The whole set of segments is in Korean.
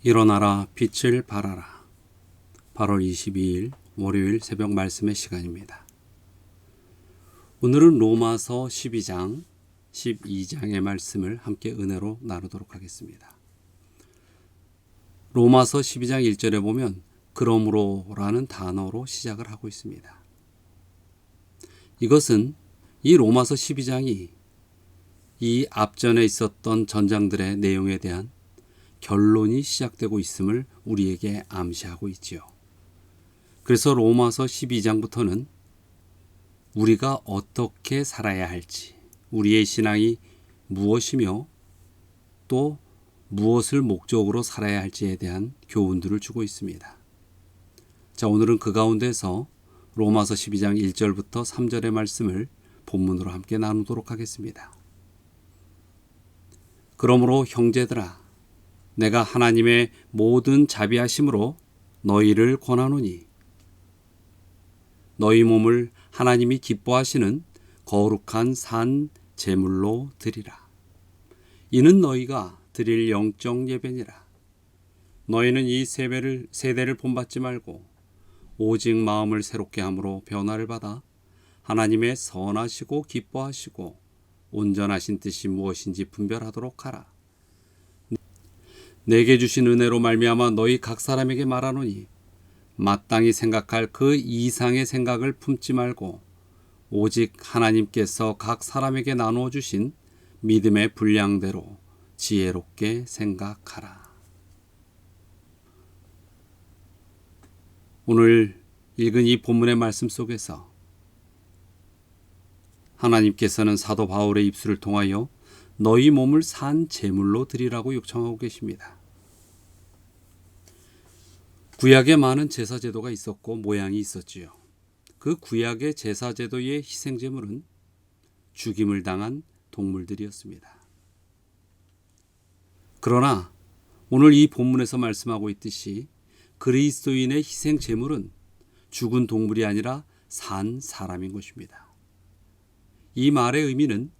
일어나라 빛을 발하라. 8월 22일 월요일 새벽 말씀의 시간입니다. 오늘은 로마서 12장 12장의 말씀을 함께 은혜로 나누도록 하겠습니다. 로마서 12장 1절에 보면 그러므로라는 단어로 시작을 하고 있습니다. 이것은 이 로마서 12장이 이 앞전에 있었던 전장들의 내용에 대한 결론이 시작되고 있음을 우리에게 암시하고 있지요. 그래서 로마서 12장부터는 우리가 어떻게 살아야 할지, 우리의 신앙이 무엇이며 또 무엇을 목적으로 살아야 할지에 대한 교훈들을 주고 있습니다. 자, 오늘은 그 가운데서 로마서 12장 1절부터 3절의 말씀을 본문으로 함께 나누도록 하겠습니다. 그러므로 형제들아, 내가 하나님의 모든 자비하심으로 너희를 권하노니 너희 몸을 하나님이 기뻐하시는 거룩한 산 제물로 드리라. 이는 너희가 드릴 영적 예배니라. 너희는 이 세대를 본받지 말고 오직 마음을 새롭게 함으로 변화를 받아 하나님의 선하시고 기뻐하시고 온전하신 뜻이 무엇인지 분별하도록 하라. 내게 주신 은혜로 말미암아 너희 각 사람에게 말하노니 마땅히 생각할 그 이상의 생각을 품지 말고 오직 하나님께서 각 사람에게 나누어 주신 믿음의 분량대로 지혜롭게 생각하라. 오늘 읽은 이 본문의 말씀 속에서 하나님께서는 사도 바울의 입술을 통하여 너희 몸을 산 제물로 드리라고 요청하고 계십니다. 구약에 많은 제사 제도가 있었고 모양이 있었지요. 그 구약의 제사 제도의 희생 제물은 죽임을 당한 동물들이었습니다. 그러나 오늘 이 본문에서 말씀하고 있듯이 그리스도인의 희생 제물은 죽은 동물이 아니라 산 사람인 것입니다. 이 말의 의미는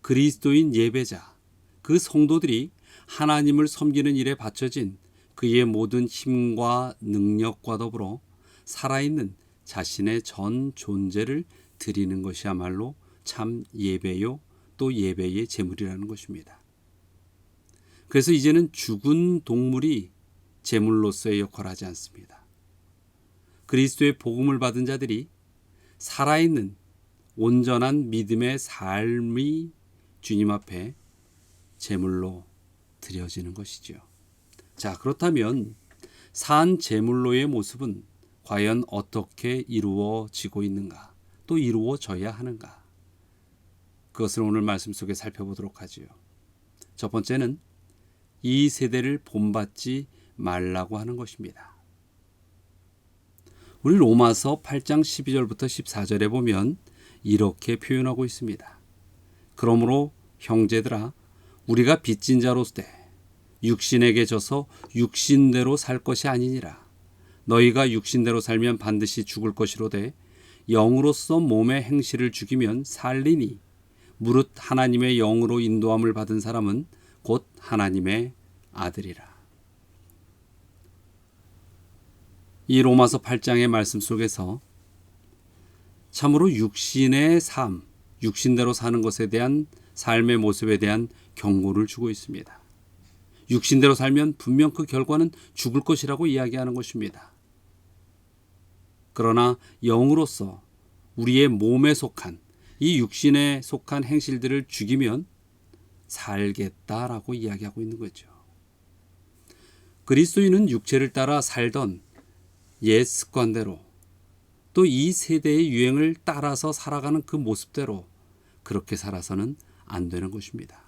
그리스도인 예배자, 그 성도들이 하나님을 섬기는 일에 바쳐진 그의 모든 힘과 능력과 더불어 살아있는 자신의 전 존재를 드리는 것이야말로 참 예배요, 또 예배의 제물이라는 것입니다. 그래서 이제는 죽은 동물이 제물로서의 역할을 하지 않습니다. 그리스도의 복음을 받은 자들이 살아있는 온전한 믿음의 삶이 주님 앞에 제물로 드려지는 것이죠. 자, 그렇다면 산 제물로의 모습은 과연 어떻게 이루어지고 있는가, 또 이루어져야 하는가? 그것을 오늘 말씀 속에 살펴보도록 하지요. 첫 번째는 이 세대를 본받지 말라고 하는 것입니다. 우리 로마서 8장 12절부터 14절에 보면 이렇게 표현하고 있습니다. 그러므로 형제들아, 우리가 빚진 자로되 육신에게 져서 육신대로 살 것이 아니니라. 너희가 육신대로 살면 반드시 죽을 것이로되 영으로서 몸의 행실을 죽이면 살리니 무릇 하나님의 영으로 인도함을 받은 사람은 곧 하나님의 아들이라. 이 로마서 8장의 말씀 속에서 참으로 육신의 삶, 육신대로 사는 것에 대한 삶의 모습에 대한 경고를 주고 있습니다. 육신대로 살면 분명 그 결과는 죽을 것이라고 이야기하는 것입니다. 그러나 영으로서 우리의 몸에 속한 이 육신에 속한 행실들을 죽이면 살겠다라고 이야기하고 있는 거죠. 그리스도인은 육체를 따라 살던 옛 습관대로 또 이 세대의 유행을 따라서 살아가는 그 모습대로 그렇게 살아서는 안 되는 것입니다.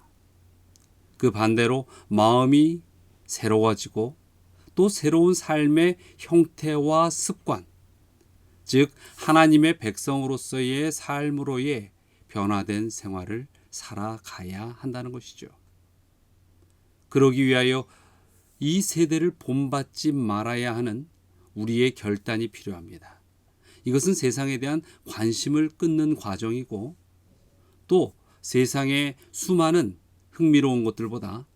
그 반대로 마음이 새로워지고 또 새로운 삶의 형태와 습관, 즉 하나님의 백성으로서의 삶으로의 변화된 생활을 살아가야 한다는 것이죠. 그러기 위하여 이 세대를 본받지 말아야 하는 우리의 결단이 필요합니다. 이것은 세상에 대한 관심을 끊는 과정이고 또 세상의 수많은 흥미로운 것들보다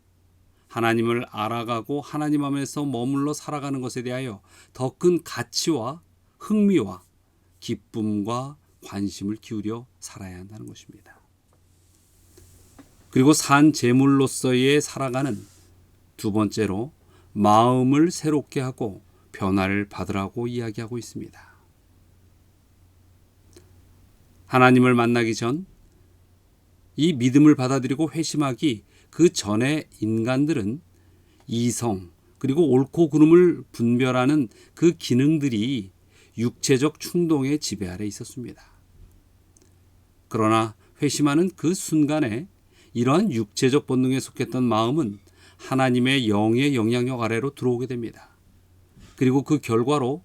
하나님을 알아가고 하나님 안에서 머물러 살아가는 것에 대하여 더 큰 가치와 흥미와 기쁨과 관심을 기울여 살아야 한다는 것입니다. 그리고 산 제물로서의 살아가는 두 번째로 마음을 새롭게 하고 변화를 받으라고 이야기하고 있습니다. 하나님을 만나기 전 이 믿음을 받아들이고 회심하기 그 전에 인간들은 이성 그리고 옳고 그름을 분별하는 그 기능들이 육체적 충동의 지배 아래 있었습니다. 그러나 회심하는 그 순간에 이러한 육체적 본능에 속했던 마음은 하나님의 영의 영향력 아래로 들어오게 됩니다. 그리고 그 결과로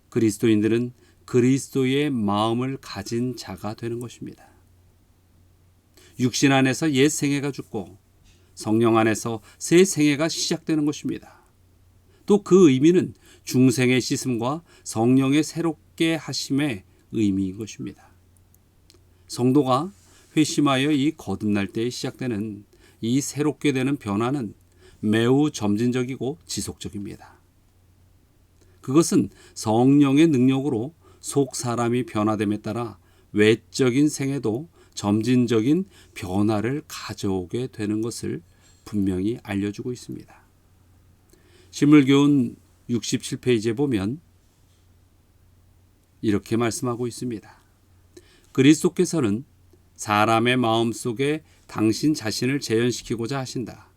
그리스도인들은 그리스도의 마음을 가진 자가 되는 것입니다. 육신 안에서 옛 생애가 죽고 성령 안에서 새 생애가 시작되는 것입니다. 또 그 의미는 중생의 씻음과 성령의 새롭게 하심의 의미인 것입니다. 성도가 회심하여 이 거듭날 때에 시작되는 이 새롭게 되는 변화는 매우 점진적이고 지속적입니다. 그것은 성령의 능력으로 속 사람이 변화됨에 따라 외적인 생애도 점진적인 변화를 가져오게 되는 것을 분명히 알려주고 있습니다. 신물교훈 67페이지에 보면 이렇게 말씀하고 있습니다. 그리스도께서는 사람의 마음속에 당신 자신을 재현시키고자 하신다.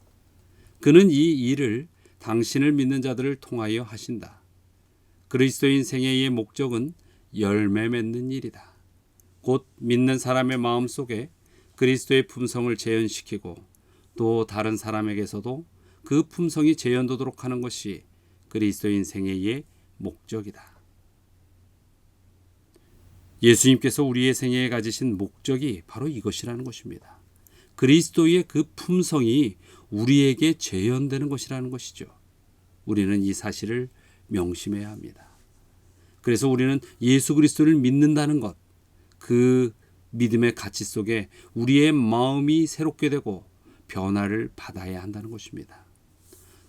그는 이 일을 당신을 믿는 자들을 통하여 하신다. 그리스도인 생애의 목적은 열매 맺는 일이다. 곧 믿는 사람의 마음속에 그리스도의 품성을 재현시키고 또 다른 사람에게서도 그 품성이 재현되도록 하는 것이 그리스도인 생애의 목적이다. 예수님께서 우리의 생애에 가지신 목적이 바로 이것이라는 것입니다. 그리스도의 그 품성이 우리에게 재현되는 것이라는 것이죠. 우리는 이 사실을 명심해야 합니다. 그래서 우리는 예수 그리스도를 믿는다는 것, 그 믿음의 가치 속에 우리의 마음이 새롭게 되고 변화를 받아야 한다는 것입니다.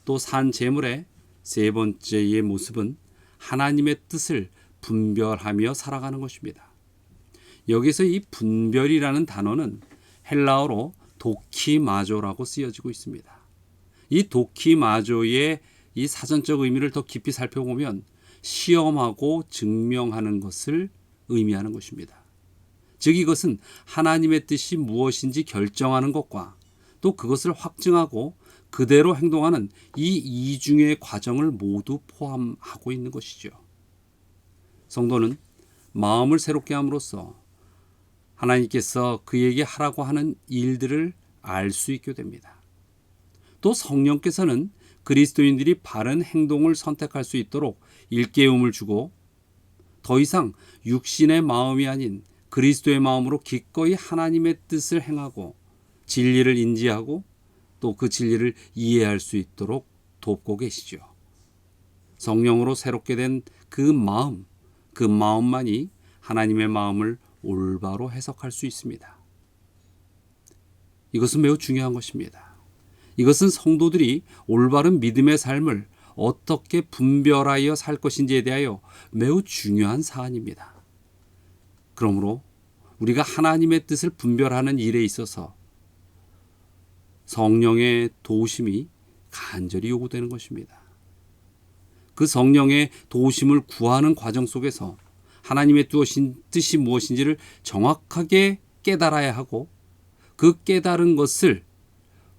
또 산 제물의 세 번째의 모습은 하나님의 뜻을 분별하며 살아가는 것입니다. 여기서 이 분별이라는 단어는 헬라어로 도키마조라고 쓰여지고 있습니다. 이 도키마조의 이 사전적 의미를 더 깊이 살펴보면 시험하고 증명하는 것을 의미하는 것입니다. 즉 이것은 하나님의 뜻이 무엇인지 결정하는 것과 또 그것을 확증하고 그대로 행동하는 이 이중의 과정을 모두 포함하고 있는 것이죠. 성도는 마음을 새롭게 함으로써 하나님께서 그에게 하라고 하는 일들을 알 수 있게 됩니다. 또 성령께서는 그리스도인들이 바른 행동을 선택할 수 있도록 일깨움을 주고 더 이상 육신의 마음이 아닌 그리스도의 마음으로 기꺼이 하나님의 뜻을 행하고 진리를 인지하고 또 그 진리를 이해할 수 있도록 돕고 계시죠. 성령으로 새롭게 된 그 마음만이 하나님의 마음을 올바로 해석할 수 있습니다. 이것은 매우 중요한 것입니다. 이것은 성도들이 올바른 믿음의 삶을 어떻게 분별하여 살 것인지에 대하여 매우 중요한 사안입니다. 그러므로 우리가 하나님의 뜻을 분별하는 일에 있어서 성령의 도우심이 간절히 요구되는 것입니다. 그 성령의 도우심을 구하는 과정 속에서 하나님의 뜻이 무엇인지를 정확하게 깨달아야 하고 그 깨달은 것을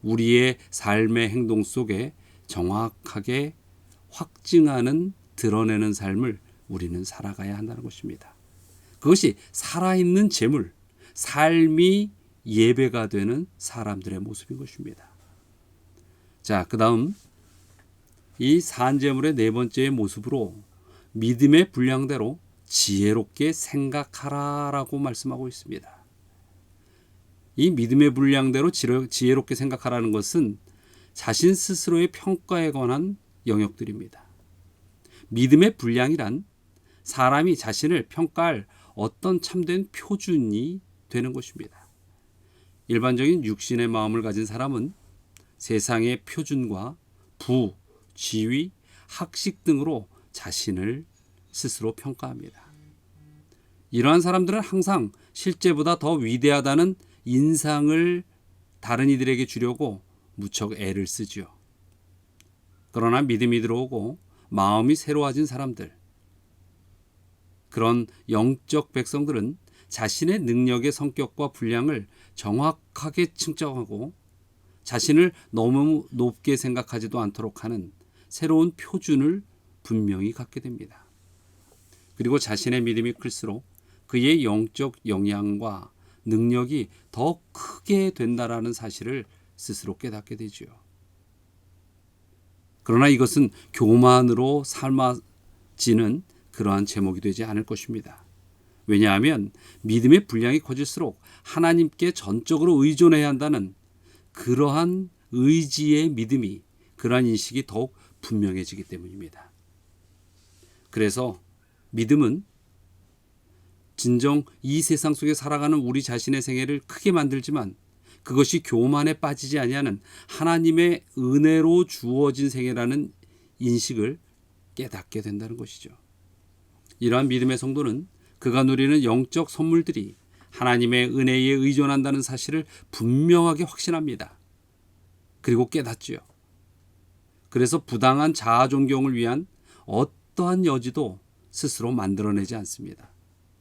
우리의 삶의 행동 속에 정확하게 확증하는 드러내는 삶을 우리는 살아가야 한다는 것입니다. 그것이 살아있는 제물, 삶이 예배가 되는 사람들의 모습인 것입니다. 자, 그 다음 이 산제물의 네 번째의 모습으로 믿음의 분량대로 지혜롭게 생각하라라고 말씀하고 있습니다. 이 믿음의 분량대로 지혜롭게 생각하라는 것은 자신 스스로의 평가에 관한 영역들입니다. 믿음의 분량이란 사람이 자신을 평가할 어떤 참된 표준이 되는 것입니다. 일반적인 육신의 마음을 가진 사람은 세상의 표준과 부, 지위, 학식 등으로 자신을 스스로 평가합니다. 이러한 사람들은 항상 실제보다 더 위대하다는 인상을 다른 이들에게 주려고 무척 애를 쓰지요. 그러나 믿음이 들어오고 마음이 새로워진 사람들, 그런 영적 백성들은 자신의 능력의 성격과 분량을 정확하게 측정하고 자신을 너무 높게 생각하지도 않도록 하는 새로운 표준을 분명히 갖게 됩니다. 그리고 자신의 믿음이 클수록 그의 영적 영향과 능력이 더 크게 된다라는 사실을 스스로 깨닫게 되지요. 그러나 이것은 교만으로 삶아지는 그러한 제목이 되지 않을 것입니다. 왜냐하면 믿음의 분량이 커질수록 하나님께 전적으로 의존해야 한다는 그러한 의지의 믿음이, 그러한 인식이 더욱 분명해지기 때문입니다. 그래서 믿음은 진정 이 세상 속에 살아가는 우리 자신의 생애를 크게 만들지만 그것이 교만에 빠지지 아니하는 하나님의 은혜로 주어진 생애라는 인식을 깨닫게 된다는 것이죠. 이러한 믿음의 성도는 그가 누리는 영적 선물들이 하나님의 은혜에 의존한다는 사실을 분명하게 확신합니다. 그리고 깨닫지요. 그래서 부당한 자아 존경을 위한 어떠한 여지도 스스로 만들어내지 않습니다.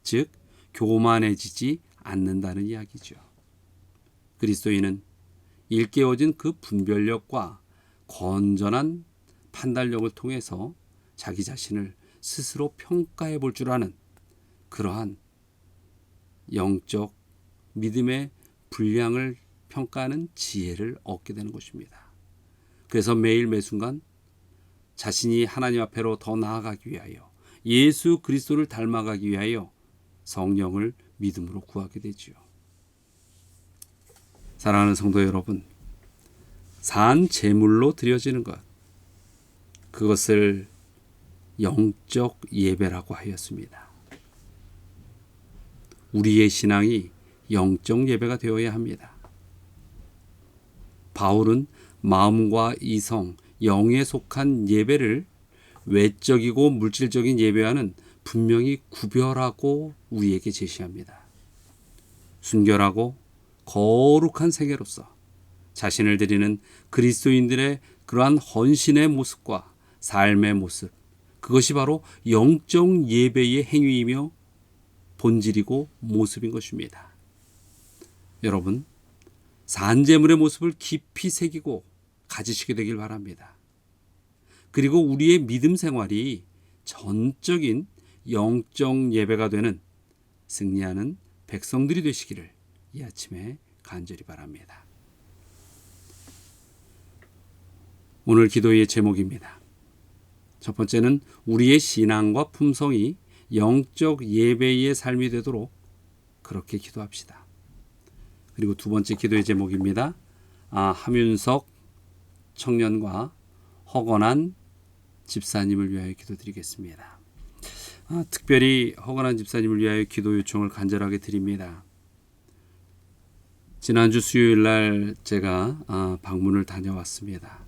즉 교만해지지 않는다는 이야기죠. 그리스도인은 일깨워진 그 분별력과 건전한 판단력을 통해서 자기 자신을 스스로 평가해 볼 줄 아는 그러한 영적 믿음의 분량을 평가하는 지혜를 얻게 되는 것입니다. 그래서 매일 매순간 자신이 하나님 앞에로 더 나아가기 위하여 예수 그리스도를 닮아가기 위하여 성령을 믿음으로 구하게 되지요. 사랑하는 성도 여러분, 산 제물로 드려지는 것, 그것을 영적 예배라고 하였습니다. 우리의 신앙이 영적 예배가 되어야 합니다. 바울은 마음과 이성, 영에 속한 예배를 외적이고 물질적인 예배와는 분명히 구별하고 우리에게 제시합니다. 순결하고 거룩한 생애로서 자신을 드리는 그리스도인들의 그러한 헌신의 모습과 삶의 모습, 그것이 바로 영적 예배의 행위이며 본질이고 모습인 것입니다. 여러분, 산제물의 모습을 깊이 새기고 가지시게 되길 바랍니다. 그리고 우리의 믿음 생활이 전적인 영적 예배가 되는 승리하는 백성들이 되시기를 이 아침에 간절히 바랍니다. 오늘 기도의 제목입니다. 첫 번째는 우리의 신앙과 품성이 영적 예배의 삶이 되도록 그렇게 기도합시다. 그리고 두 번째 기도의 제목입니다. 함윤석 청년과 허건한 집사님을 위하여 기도드리겠습니다. 특별히 허건한 집사님을 위하여 기도 요청을 간절하게 드립니다. 지난주 수요일 날 제가 방문을 다녀왔습니다.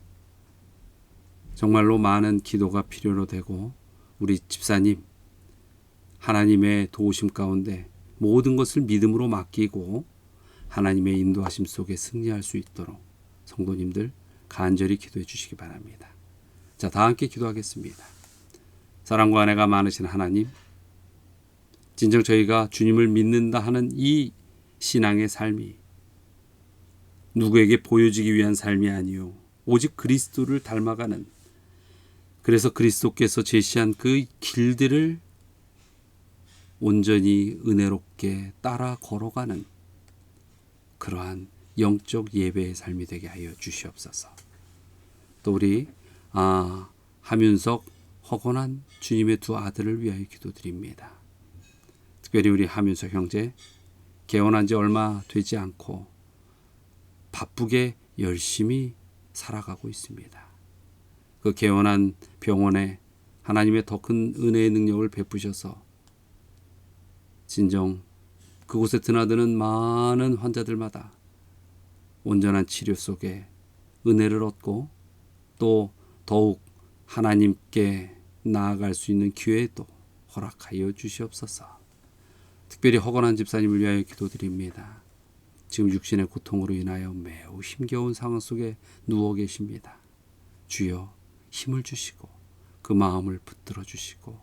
정말로 많은 기도가 필요로 되고 우리 집사님 하나님의 도우심 가운데 모든 것을 믿음으로 맡기고 하나님의 인도하심 속에 승리할 수 있도록 성도님들 간절히 기도해 주시기 바랍니다. 자, 다 함께 기도하겠습니다. 사랑과 은혜가 많으신 하나님, 진정 저희가 주님을 믿는다 하는 이 신앙의 삶이 누구에게 보여지기 위한 삶이 아니요 오직 그리스도를 닮아가는, 그래서 그리스도께서 제시한 그 길들을 온전히 은혜롭게 따라 걸어가는 그러한 영적 예배의 삶이 되게 하여 주시옵소서. 또 우리 함윤석, 허건한 주님의 두 아들을 위하여 기도드립니다. 특별히 우리 함윤석 형제, 개원한 지 얼마 되지 않고 바쁘게 열심히 살아가고 있습니다. 그 개원한 병원에 하나님의 더 큰 은혜의 능력을 베푸셔서 진정 그곳에 드나드는 많은 환자들마다 온전한 치료 속에 은혜를 얻고 또 더욱 하나님께 나아갈 수 있는 기회도 허락하여 주시옵소서. 특별히 허건한 집사님을 위하여 기도드립니다. 지금 육신의 고통으로 인하여 매우 힘겨운 상황 속에 누워 계십니다. 주여 힘을 주시고 그 마음을 붙들어 주시고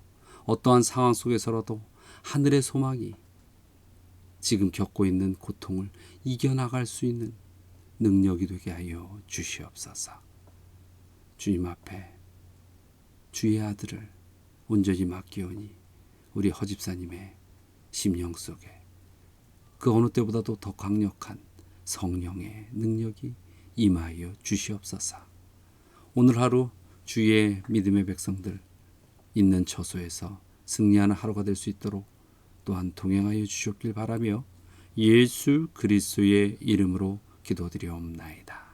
어떠한 상황 속에서라도 하늘의 소망이 지금 겪고 있는 고통을 이겨나갈 수 있는 능력이 되게 하여 주시옵소서. 주님 앞에 주의 아들을 온전히 맡기오니 우리 허집사님의 심령 속에 그 어느 때보다도 더 강력한 성령의 능력이 임하여 주시옵소서. 오늘 하루 주의 믿음의 백성들 있는 처소에서 승리하는 하루가 될 수 있도록 또한 동행하여 주셨길 바라며 예수 그리스도의 이름으로 기도드리옵나이다.